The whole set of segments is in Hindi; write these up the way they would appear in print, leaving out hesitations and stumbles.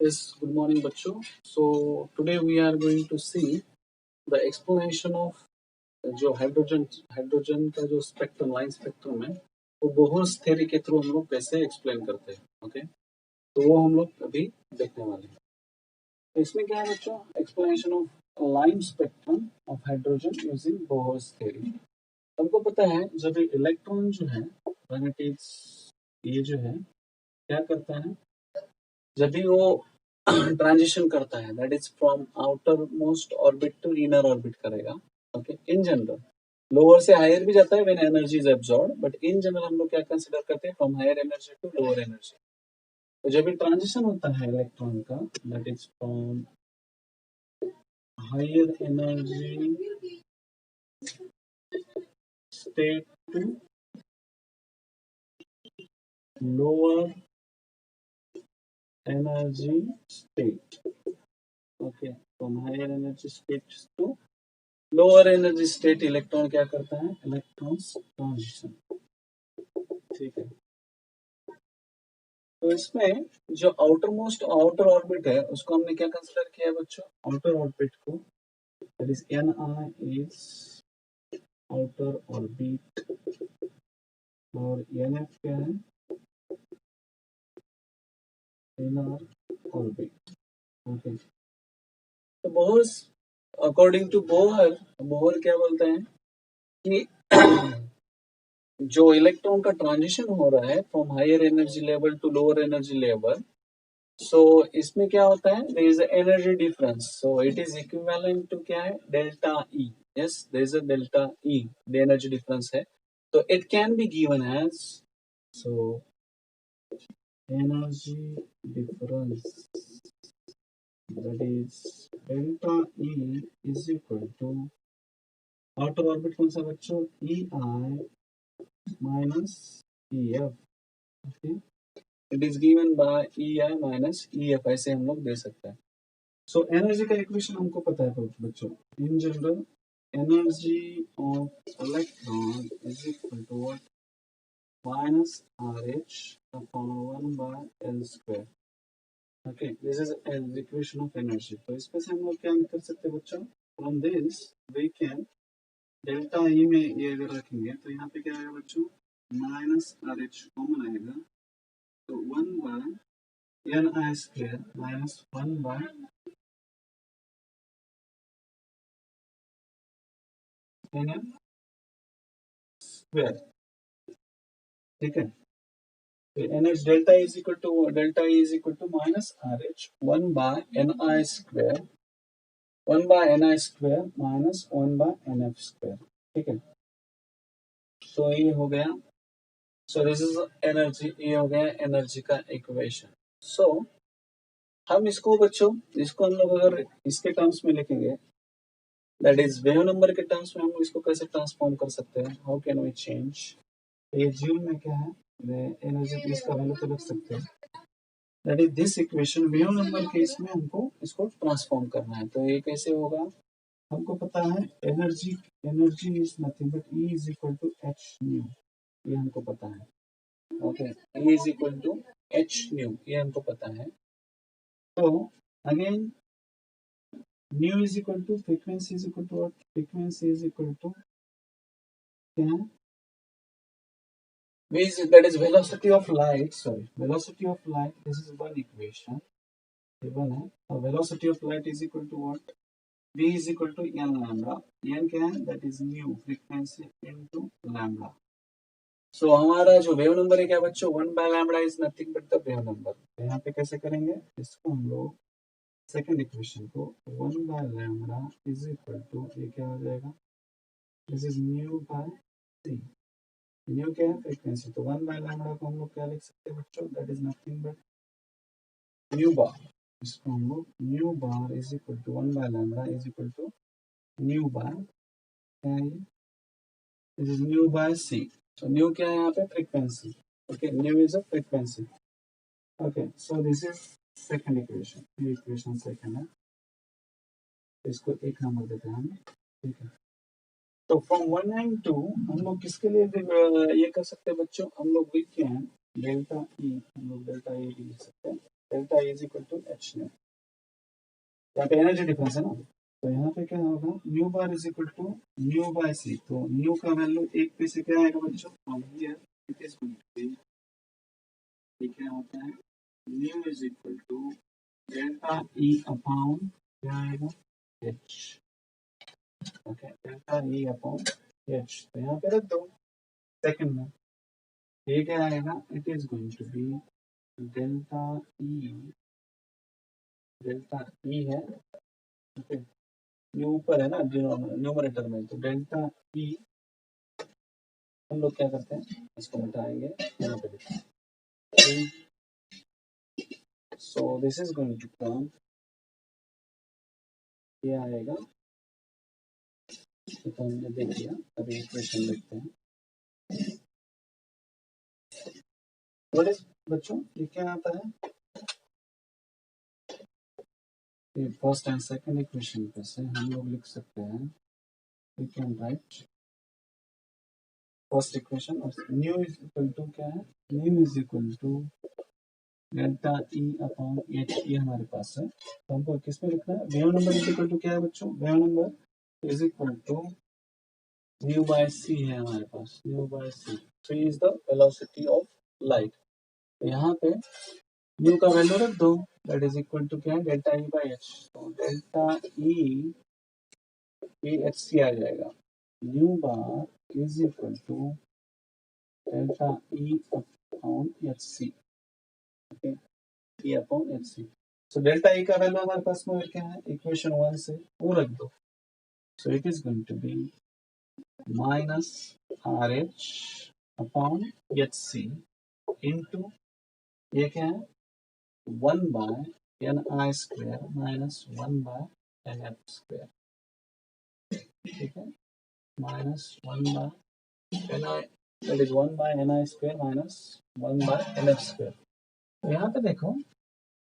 Yes, good morning, बच्चों. So today we are going to see the explanation of जो हाइड्रोजन का जो स्पेक्ट्रम लाइन स्पेक्ट्रम है वो बोहर्स थ्योरी के थ्रू हम लोग कैसे एक्सप्लेन करते हैं. ओके, तो वो हम लोग अभी देखने वाले हैं. तो इसमें क्या है बच्चों, explanation of line spectrum of hydrogen using Bohr's theory. हमको पता है जब इलेक्ट्रॉन जो है when it is ये जो है क्या करता है, जब भी वो ट्रांजिशन करता है that is from outer most orbit to inner orbit करेगा. ओके, इन जनरल लोअर से हायर भी जाता है when energy is absorb, but in general हम लोग क्या कंसीडर करते हैं, from higher energy to lower energy. तो जब भी ट्रांजिशन होता है इलेक्ट्रॉन का that is from higher energy state to lower energy state. Okay, from higher energy state to lower energy state electron क्या करता है, इलेक्ट्रॉन्स ट्रांजिशन. ठीक है, तो इसमें जो आउटर ऑर्बिट है उसको हमने क्या कंसीडर किया है बच्चों, आउटर ऑर्बिट को that is an I is outer orbit और एन एफ क्या है, इनर ऑर्बिट. ओके, तो बोहर अकॉर्डिंग टू बोहर क्या बोलते हैं कि जो इलेक्ट्रॉन का ट्रांजिशन हो रहा है from higher energy level to lower energy level, so इसमें क्या होता है, there is energy difference. So it is equivalent to क्या है, delta E. Yes, there is a delta E, the energy difference है. तो it can be given as, so energy difference that is delta E is equal to outer orbit कौन सा बच्चों, E I minus E F. Okay, it is given by E I minus E F, ऐसे हम लोग दे सकते हैं. सो एनर्जी का इक्वेशन हमको पता है तो बच्चों, in general energy of electron is equal to what, minus R H upon 1 by L square. Okay, this is an equation of energy. तो इसमें से हम लोग क्या कर सकते हैं बच्चों, from this we can delta E में ये अगर रखेंगे तो यहाँ पे क्या आएगा बच्चों, माइनस आर एच कॉमन आएगा. तो 1 by N I square minus 1 by N M square. ठीक है, NH delta is equal to minus RH 1 by Ni square, 1 by Ni square minus 1 by NF square. ठीक है, सो ये हो गया. सो दिस इज एनर्जी, ये हो गया एनर्जी का इक्वेशन. सो हम इसको बच्चों, इसको हम लोग अगर इसके टर्म्स में लिखेंगे दैट इज वेव नंबर के टर्म्स में, हम इसको कैसे ट्रांसफॉर्म कर सकते हैं, हाउ कैन वी चेंज. ये जूल में क्या है, एनर्जी इसका वैल्यू तो रख सकते हैं, that is this equation wave number के इसमें हमको इसको ट्रांसफॉर्म करना है. तो ये कैसे होगा, हमको पता है energy, energy is nothing but E is equal to H nu, ये हमको पता है. Okay, E is equal to H nu, ये हमको पता है. तो again nu is equal to frequency is equal to, frequency is equal to क्या, that is velocity of light, sorry, velocity of light, this is one equation given है. और velocity of light is equal to what, v is equal to n lambda. n क्या है, that is mu frequency into lambda. so हमारा जो वेव नंबर है क्या बच्चों, 1 by lambda is nothing but the wave number. यहाँ पे कैसे करेंगे इसको, हम लोग सेकेंड इक्वेशन को 1 by lambda is equal to, ये क्या हो जाएगा, this is mu by c. New क्या है, फ्रीक्वेंसी. तो 1 बाय लैम्डा को हम लोग क्या लिख सकते हैं बच्चों, that is nothing but nu bar. इसको हम लोग nu bar is equal to 1 by lambda is equal to nu bar क्या है, this is nu by C. So nu क्या है यहाँ पे, frequency. Okay, nu is a frequency. Okay, so this is second equation, ये इक्वेशन सेकंड है, इसको एक नंबर देते हैं हम. ठीक है, तो फ्रॉम 1 एंड 2 हम लोग किसके लिए ये कर सकते हैं बच्चों, हम लोग वी कैन डेल्टा ई, हम लोग डेल्टा ई भी लिख सकते हैं. Delta E is equal to H nu. यहाँ पे एनर्जी डिफरेंस है ना, तो यहाँ पे क्या होगा, nu bar is equal to nu by C. तो न्यू का वैल्यू एक पे से क्या आएगा बच्चों, from here it is going to be, ये क्या होता है, nu is equal to delta E upon क्या आएगा, H. Okay, delta E upon H, तो यहाँ पे रख दो सेकंड में, ये क्या आएगा, it is going to be delta E, delta E है, ओके, ये ऊपर है ना न्यूमरेटर में, तो डेल्टा ई हम लोग क्या करते हैं, इसको मिटाएंगे, यहाँ पे लिखें, so this is going to come, ये आएगा, तो हमने देख लिया, अभी इक्वेशन देखते हैं। व्हाट इज बच्चों, ये क्या आता है, ये फर्स्ट एंड सेकंड इक्वेशन पे से हम लोग लिख सकते हैं, we can write first equation और न्यू इज इक्वल टू क्या है, nu is equal to delta E upon H, ये हमारे पास है, तो हमको किस में लिखना है, wave number is equal to क्या है बच्चों, wave number is equal to nu by C है हमारे पास, nu by C, C is the velocity of light, तो यहाँ पे न्यू का वैल्यू रख दो, दैट इज इक्वल टू क्या है, डेल्टा ई बाय एच, तो डेल्टा ई एच सी आ जाएगा, nu bar is equal to delta E upon H C, okay, E upon H C, so delta E का वैल्यू हमारे पास में क्या है, इक्वेशन 1 से वो रख दो, so it is going to be minus R H upon H C into, ये क्या है, 1 by N I square minus 1 by N F square, ठीक है, minus 1 by N I, that is 1 by N I square minus 1 by N F square. तो यहाँ पे देखो,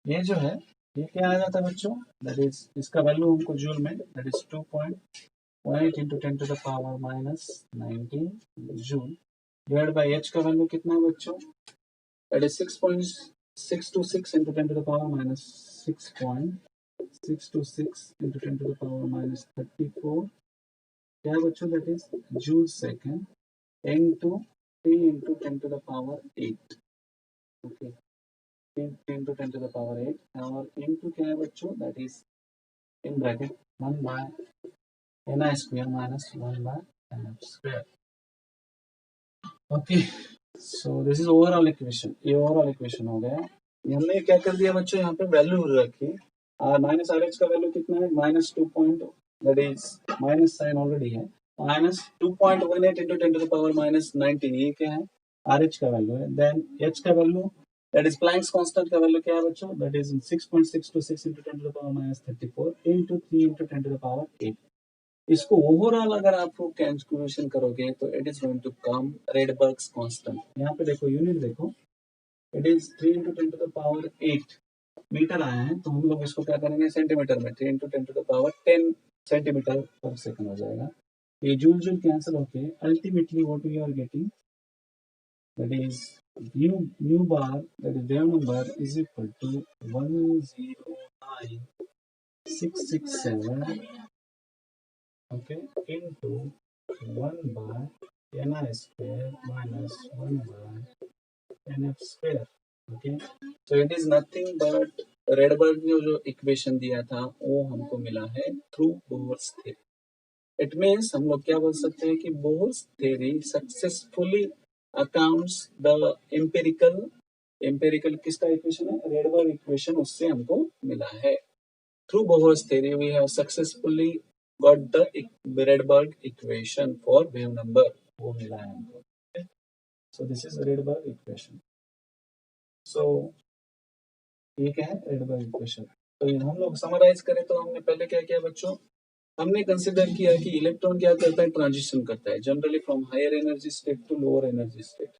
ये जो है, ये क्या आ जाता है बच्चों, दैट इज, इसका वैल्यू हमको जूल में, that is 2.18 into 10 to the power minus 19 joule, divide by H का वैल्यू कितना है बच्चों, that is 6.626 into 10 to the power minus 6.626 into 10 to the power minus 34, क्या है बच्चों, that is joule second into 3 into 10 to the power 8, okay, 3 into 10 to the power 8 और into क्या है बच्चों, that is in bracket 1 by N I square minus 1 by N F square, okay, so this is overall equation, ये ओवरऑल इक्वेशन हो गया, हमने क्या कर दिया बच्चों, यहाँ पे वैल्यू रखी, माइनस आर एच का वैल्यू कितना है, minus 2 point, that is minus sign already है, minus 2.18 into 10 to the power minus 19, ये क्या है, आर एच का वैल्यू है, देन एच का value, that is Planck's constant का वैल्यू क्या है बच्चों, that is 6.626 into 10 to the power minus 34 into 3 into 10 to the power 8, इसको ओवरऑल अगर आप कैलकुलेशन करोगे तो it is going to come Rydberg's constant, यहाँ पे देखो यूनिट देखो, it is 3 into 10 to the power 8 metre आया है, तो हम लोग इसको क्या करेंगे सेंटीमीटर में, 3 into 10 to the power 10 centimetre पर सेकंड हो जाएगा, ये जूल जूल कैंसिल होके ultimately what we are getting, that is nu bar, that is wave number is equal to 109,667, okay, into 1 by ni square minus 1 by nf square, okay, so it is nothing but Rydberg ने जो इक्वेशन दिया था वो हमको मिला है through Bohr's theory, it means हम लोग क्या बोल सकते हैं कि Bohr's theory successfully accounts the empirical किसका इक्वेशन है, रेडबर्ग इक्वेशन, उससे हमको मिला है, through Bohr's theory we have successfully got the Rydberg equation for wave number, वो मिला है हमको, so this is Rydberg equation, so ये क्या है Rydberg equation, तो हम लोग समराइज करें तो हमने पहले क्या किया बच्चों, हमने कंसिडर किया कि इलेक्ट्रॉन क्या करता है, ट्रांजिशन करता है generally from higher energy state to lower energy state,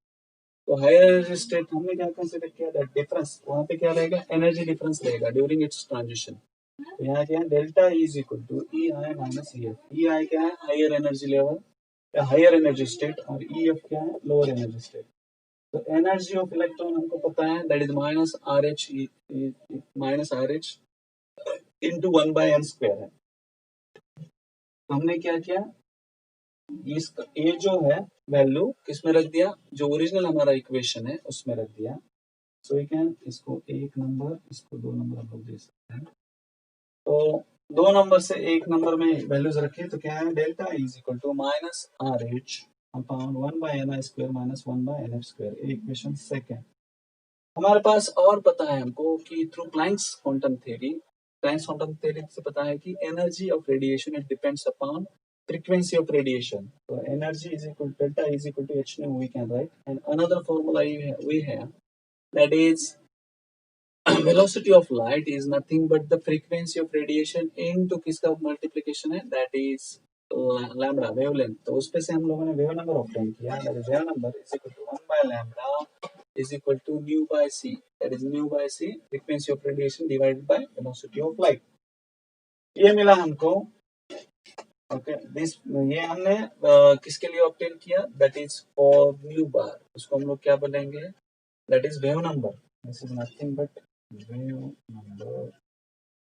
तो हायर एनर्जी स्टेट हमने क्या कंसिडर किया, दैट डिफरेंस, वहां पे क्या रहेगा, एनर्जी डिफरेंस रहेगा ड्यूरिंग इट्स ट्रांजिशन, तो यहाँ क्या है, delta E is equal to E I minus E F, E I क्या है हायर एनर्जी लेवल या हायर एनर्जी स्टेट और ई एफ क्या है लोअर एनर्जी स्टेट, तो एनर्जी ऑफ इलेक्ट्रॉन हमको पता है that is minus R H into 1/n² है। तो हमने क्या किया, इसका ये जो है वैल्यू किसमें रख दिया, जो ओरिजिनल हमारा इक्वेशन है उसमें रख दिया। सो वी कैन इसको 1 नंबर, इसको 2 नंबर हम लोग दे सकते हैं। तो 2 नंबर से 1 नंबर में वैल्यूज रखे तो क्या है, delta is equal to minus R H upon 1/ni² minus 1/nf²। Equation second. हमारे पास और पता है हमको कि through Planck's quantum theory, Planck's quantum theory से पता है कि energy of radiation it depends upon frequency of radiation. So energy is equal delta is equal to h nu we can write, and another formula we have that is velocity of light is nothing but the frequency of radiation into किसका multiplication है, that is lambda wavelength। तो उस पे से हम लोगों ने वेव नंबर ऑब्टेन किया, that is wave number is equal to 1/lambda is equal to nu by c, that is nu by c frequency of radiation divided by velocity of light। ये मिला हमको। ओके दिस ये हमने किसके लिए ऑब्टेन किया, दैट इज फॉर न्यू बार। उसको हम लोग क्या बोलेंगे, that is wave number. This is nothing but wave number.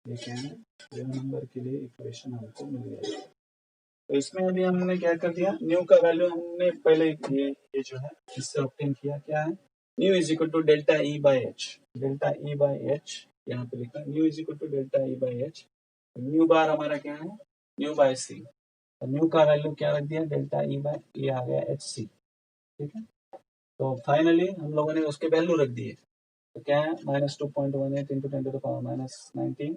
ये क्या है, वेव नंबर के लिए इक्वेशन हमको मिल गया। तो इसमें अभी हमने क्या कर दिया, न्यू का वैल्यू हमने पहले ये जो है इससे ऑब्टेन किया, क्या है, nu is equal to delta E by H. Delta E by H यहाँ पे लिखा, nu is equal to delta E by H. Nu bar हमारा क्या है, न्यू बाय सी। न्यू का वैल्यू क्या रख दिया, डेल्टा ई बाय ये आ गया एच सी। ठीक है, तो फाइनली हम लोगों ने उसके वैल्यू रख दिए। तो क्या है, -2.18 into 10 to the power -19।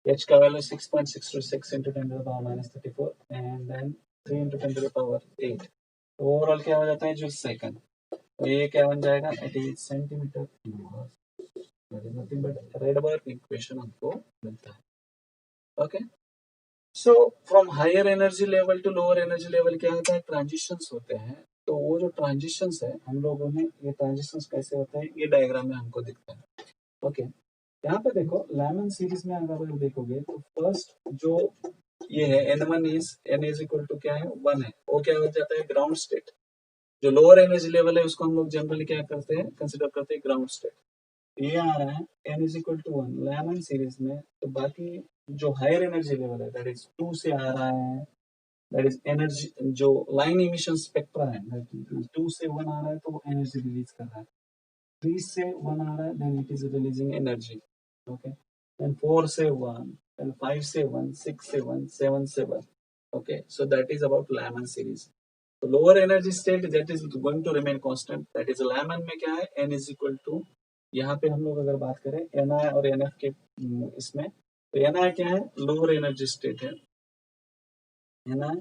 H का value 6.626 into 10 to the power -34 and then 3 into 10 to the power 8। तो ओवरऑल क्या हो जाता है, जो सेकंड। तो ये क्या बन जाएगा, it is centimetre cube. Nothing but Rydberg equation हमको मिलता है। Okay, so from higher energy level to lower energy level क्या होता है, ट्रांजिशंस होते हैं। तो वो जो ट्रांजिशंस है हम लोगों ने, ये ट्रांजिशंस कैसे होते हैं, ये डायग्राम में हमको दिखता है। ओके, यहाँ पे देखो लैमन सीरीज में अगर आप देखोगे तो फर्स्ट जो ये है n1 is n is equal to क्या है 1 है, वो क्या हो जाता है ग्राउंड स्टेट। जो लोअर एनर्जी लेवल है उसको हम लोग जनरली क्या करते हैं, कंसिडर करते हैं ग्राउंड स्टेट। ये आ रहा है n is equal to 1 Lyman series में। तो बाकी जो हायर एनर्जी लेवल है दैट इज 2 से आ रहा है, दैट इज एनर्जी जो लाइन इमिशन स्पेक्ट्रा है, 2 से 1 आ रहा है तो वो एनर्जी रिलीज कर रहा है। 3 से 1 आ रहा है then it is releasing energy. Okay, then 4 से 1, देन 5 से 1, 6 से 1, 7 से 1। Okay, so that is about Lyman series. तो lower energy state that is going to remain constant, that is Lyman में क्या है, n इज इक्वल टू, यहाँ पे हम लोग अगर बात करें ni और nf के इसमें, तो ni क्या है, लोअर एनर्जी स्टेट है। ni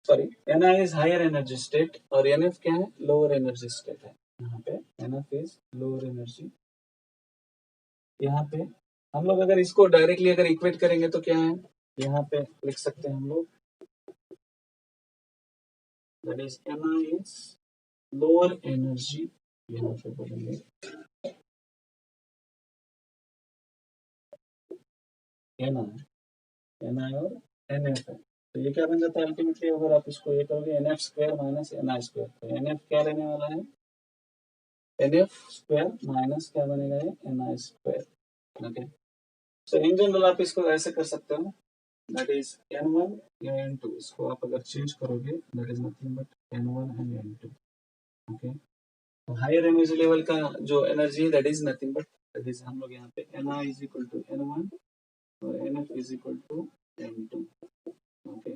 sorry ni is higher energy state और nf क्या है, लोअर एनर्जी स्टेट है। यहाँ पे nf इज लोअर एनर्जी। यहाँ पे हम लोग अगर इसको डायरेक्टली अगर इक्वेट करेंगे तो क्या है, यहाँ पे लिख सकते हैं हम लोग, that is ni is lower energy. यहाँ पे बोलेंगे ni और nf है। तो ये क्या बन जाता है अल्टीमेटली, अगर आप इसको ये करोगे nf² माइनस ni²। तो nf क्या रहने वाला है, nf² माइनस क्या बनेगा, ये ni²। Okay, so in general आप इसको ऐसे कर सकते हो, दैट इज n1 या n2। इसको आप अगर चेंज करोगे that is nothing but n1 and n2। Okay, तो हायर एनर्जी लेवल का जो एनर्जी है that is nothing but, that is हम लोग यहाँ पे ni is equal to n1 और nf is equal to n2। Okay,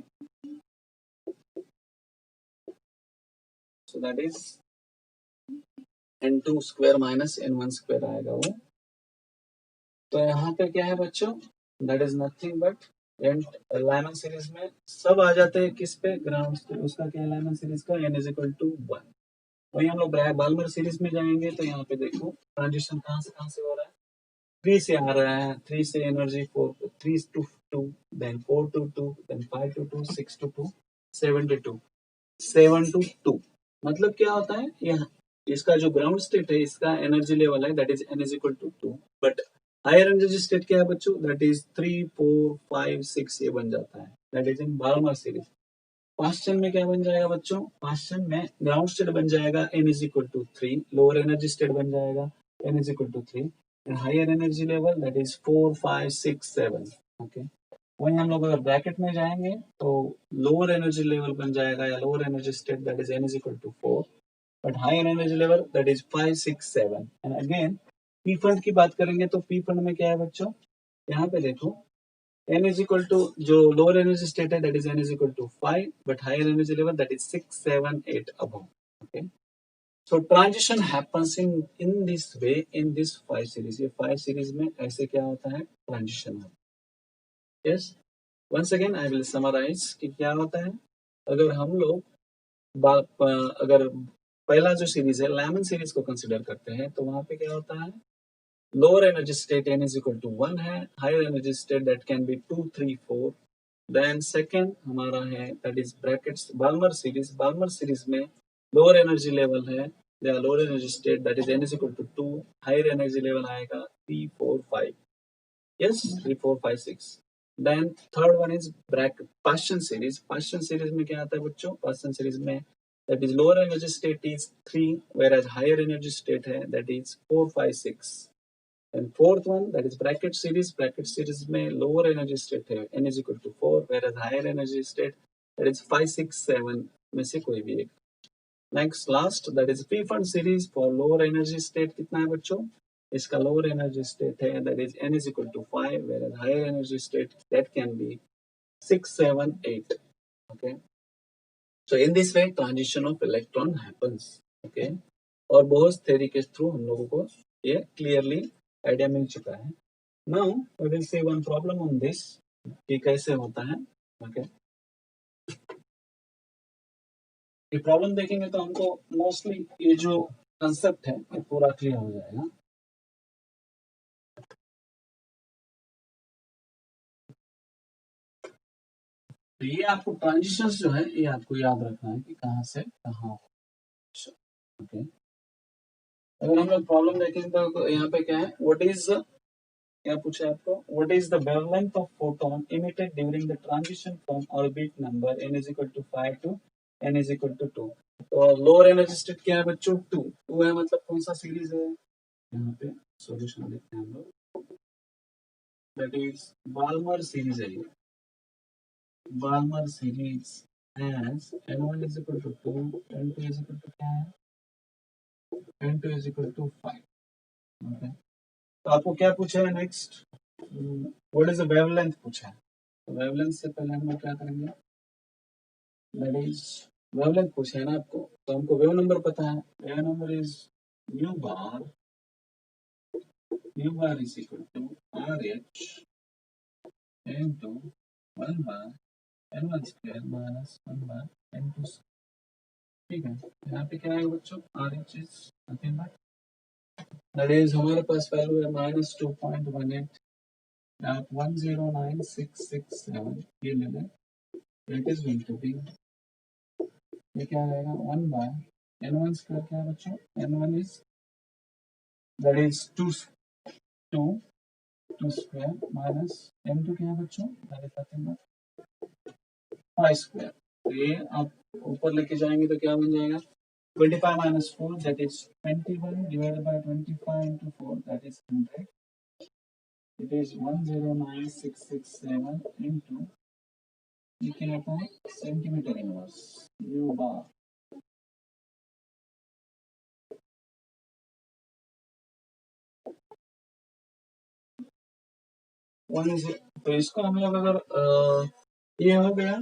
so that is n2² minus n1² आएगा वो। तो यहाँ पे क्या है बच्चों, that is nothing but Lyman series में सब आ जाते हैं किस पे, ग्राउंड पे। उसका क्या है लाइमन सीरीज का, n इज इक्वल टू 1। वही हम लोग बाल्मर सीरीज में जाएंगे तो यहाँ पे देखो ट्रांजिशन कहाँ से हो रहा है, 3 से आ रहा है। 3 से energy 4, 3 to 2, then 4 to 2, then 5 to 2, 6 to 2, 7 to 2, 7 to 2। मतलब क्या होता है, यहाँ इसका जो ग्राउंड स्टेट है इसका एनर्जी लेवल है that is n is equal to 2, but higher energy state क्या है बच्चों, दैट इज 3, 4, 5, 6 ये बन जाता है, that is in Balmer series. Paschen में क्या बन जाएगा बच्चों, पास्ट चेन में ग्राउंड स्टेट बन जाएगा n is equal to 3, lower energy state बन जाएगा n is equal to 3 and higher energy level that is 4 5 6 7। Okay, वहीं हम लोग अगर ब्रैकेट में जाएंगे तो लोअर एनर्जी लेवल बन जाएगा या lower energy state that is n is equal to 4 but higher energy level that is 5 6 7। And again Pfund की बात करेंगे तो पी फंड में क्या है बच्चों, यहाँ पे देखो n is equal to जो lower energy state है that is n is equal to 5 but higher energy level that is 6 7 8 above. Okay, so transition happens in this way in this 5 series. ये 5 series में ऐसे क्या होता है, transition होता है. Yes, once again I will summarize कि क्या होता है. अगर हम लोग अगर पहला जो सीरीज है लैमन सीरीज को कंसिडर करते हैं तो वहां पे क्या होता है, lower energy state n is equal to 1 है, higher energy state that can be 2 3 4. देन सेकेंड हमारा है that is brackets Balmer series में लोअर एनर्जी लेवल है या lower energy state that is n is equal to 2, higher energy level आएगा 3 4 5. Yes, 3 4 5 6. Then third one is bracket Paschen series में क्या आता है बच्चों, पास्चन सीरीज में that is lower energy state is 3 whereas higher energy state है that is 4 5 6. And fourth one that is bracket series में lower energy state है n is equal to 4 whereas higher energy state that is 5 6 7 में से कोई भी एक. Next last that is free fund series for lower energy state कितना है बच्चों, इसका lower energy state है that is n is equal to 5 whereas higher energy state that can be 6 7 8. Okay, so in this way transition of electron happens. Okay, और बोहर्स थ्योरी के थ्रू हम लोगों को ये क्लियरली आइडिया मिल चुका है. Now we will see one problem on this कि कैसे होता है. ओके, ये प्रॉब्लम देखेंगे तो हमको मोस्टली ये जो कंसेप्ट है ये पूरा क्लियर हो जाएगा. तो ये आपको ट्रांजिशंस जो है ये आपको याद रखना है कि कहाँ से कहाँ. ओके, अगर हम लोग प्रॉब्लम देखेंगे तो यहाँ पे क्या है, व्हाट इज क्या पूछा है आपको, what is the wavelength of photon emitted during the transition from orbit number n is equal to 5 to n is equal to 2. तो लोअर एनर्जी स्टेट क्या है बच्चों, 2 है, मतलब कौन सा सीरीज है, यहाँ पे सॉल्यूशन देखते हैं हम लोग, दैट इज बाल्मर सीरीज है. ये Balmer series as n1 is equal to 2, n2 is equal to क्या है, n2 is equal to 5. Okay, तो आपको क्या पूछा है next, what is the wavelength पूछा है. तो वेवलेंथ से पहले हम लोग क्या करेंगे, दैट इज वेवलेंथ पूछा है ना आपको, तो हमको वेव नंबर पता है, wave number is mu bar is equal to RH into 1 by n1 square minus 1 by n2 square. ठीक है, यहाँ पे क्या है बच्चों, RH is nothing but that is हमारे पास वैल्यू है -2.18 at 109667. ये ले लें, that is going to be, ये क्या रहेगा 1 by n1 square क्या है बच्चों, n1 is that is 2 square minus n2 क्या है बच्चों, that is nothing but 5 square. तो ये आप ऊपर लेके जाएंगे तो क्या बन जाएगा, 25 minus 4 that is 21 divided by 25 into 4 that is 100. It is 109667 into ये क्या आता है, सेंटीमीटर इनवर्स म्यू बार. तो इसको हम लोग अगर ये हो गया,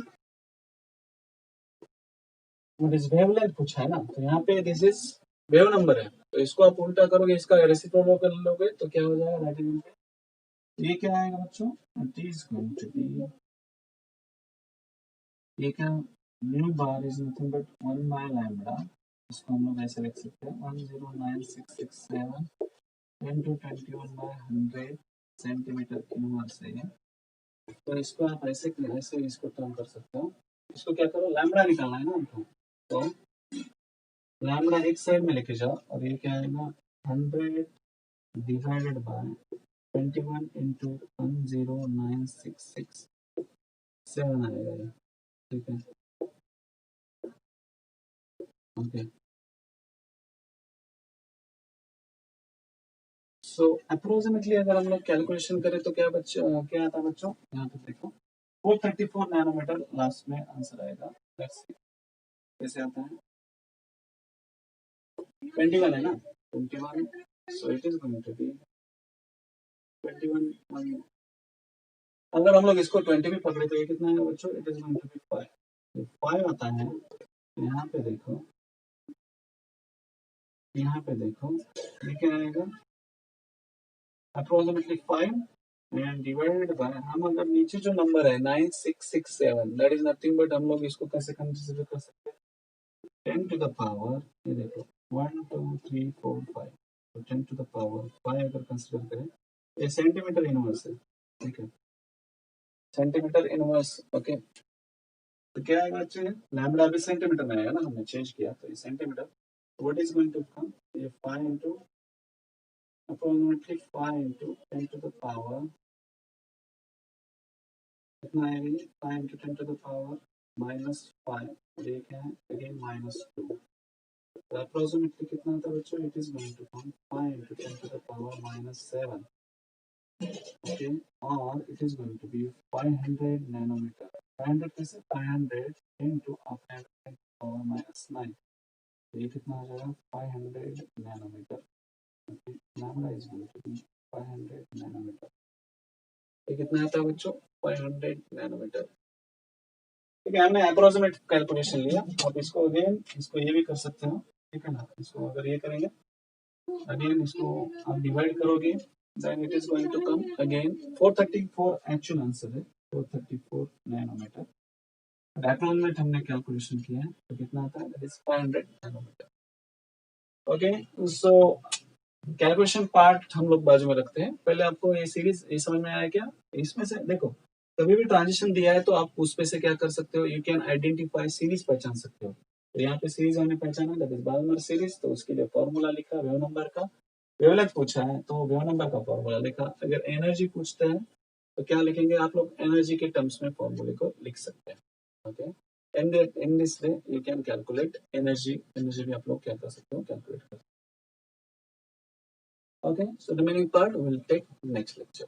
वेवलेंथ पूछा है ना, तो यहाँ पे दिस इज वेव नंबर है, तो इसको आप उल्टा करोगे, इसका रेसिप्रोकल लोगे तो क्या हो जाएगा, दैट इज, ये क्या आएगा बच्चों, it is going to be, ये क्या, mu bar is nothing but 1 by lambda. इसको हम लोग ऐसे लिख सकते हैं 109667 into 21 by 100 सेंटीमीटर इनवर्स है. तो इसको आप ऐसे ऐसे इसको टर्न कर सकते हो, इसको क्या करो, लैम्बडा निकालना है ना हमको, तो लैम्बडा एक साइड में लेके जाओ और ये क्या आएगा 100 डिवाइडेड बाय 21 into 109667 आएगा ये. ठीक है, ओके, सो अप्रोक्सीमेटली अगर हम लोग कैलकुलेशन करें तो क्या क्या आता है बच्चों, यहाँ पे देखो 434 नैनोमीटर लास्ट में आंसर आएगा। लेट्स सी कैसे आता है। 21 है ना, 21, so it is going to be 21। अगर हम लोग इसको 20 भी पकड़े तो ये कितना है बच्चों, it is going to be 5। 5 आता है, यहाँ पे देखो, यहाँ पे देखो ये क्या आएगा, अप्रोक्सीमेटली 5 एंड डिवाइडेड बाय, हम अगर नीचे जो नंबर है 9667, दैट इज नथिंग बट, हम लोग इसको कैसे कंसीडर कर सकते हैं, 10 टू द पावर, ये देखो 1 2 3 4 5, तो 10 टू द पावर 5 अगर कंसीडर करें, ये सेंटीमीटर इनवर्स है, ठीक है, सेंटीमीटर इनवर्स। ओके, तो क्या आएगा बच्चे, लैम्बडा अभी सेंटीमीटर में आएगा ना, हमने चेंज किया तो ये centimetre, what is going to come, ये 5 into approximately 5 into 10 to the power, कितना आएगा ये, 5 इंटू 10 टू द पावर -5, और ये क्या है अगेन -2, तो अप्रोक्सीमेटली कितना आता है बच्चों, it is going to come 5 into 10 to the power -7, okay, और it is going to be 500 nanometre. 500 कैसे, 500 इंटू 500 पावर -9, ये कितना हो जाएगा 500 nanometre, lambda is going to be 500 nanometre. ये कितना आता है बच्चों, 500 नैनोमीटर। ठीक है, हमने अप्रोक्सीमेट कैलकुलेशन लिया, आप इसको अगेन इसको ये भी कर सकते हो, ठीक है ना, इसको अगर ये करेंगे अगेन, इसको आप डिवाइड करोगे, then it is going to come again 434, actual answer है 434 नैनोमीटर। अप्रोक्सीमेट हमने कैलकुलेशन किया है तो कितना आता है, that is 500 nanometre. Okay, so calculation part हम लोग बाजू में रखते हैं, पहले आपको ये सीरीज ये समझ में आया क्या, इसमें से देखो कभी भी ट्रांजिशन दिया है तो आप उस पे से क्या कर सकते हो, यू कैन आइडेंटिफाई सीरीज, पहचान सकते हो, तो यहाँ पे सीरीज हमने पहचाना, दैट इज बाल्मर सीरीज, तो उसके लिए फॉर्मूला लिखा वेव नंबर का, वेवलेंथ पूछा है तो वेव नंबर का फॉर्मूला लिखा, अगर एनर्जी पूछते हैं तो क्या लिखेंगे आप लोग, एनर्जी के टर्म्स में फॉर्मूले को लिख सकते हैं। Okay, in this way you can calculate energy, energy भी आप लोग क्या कर सकते हो, कैलकुलेट कर सकते हो। Okay, so remaining part we will take next lecture.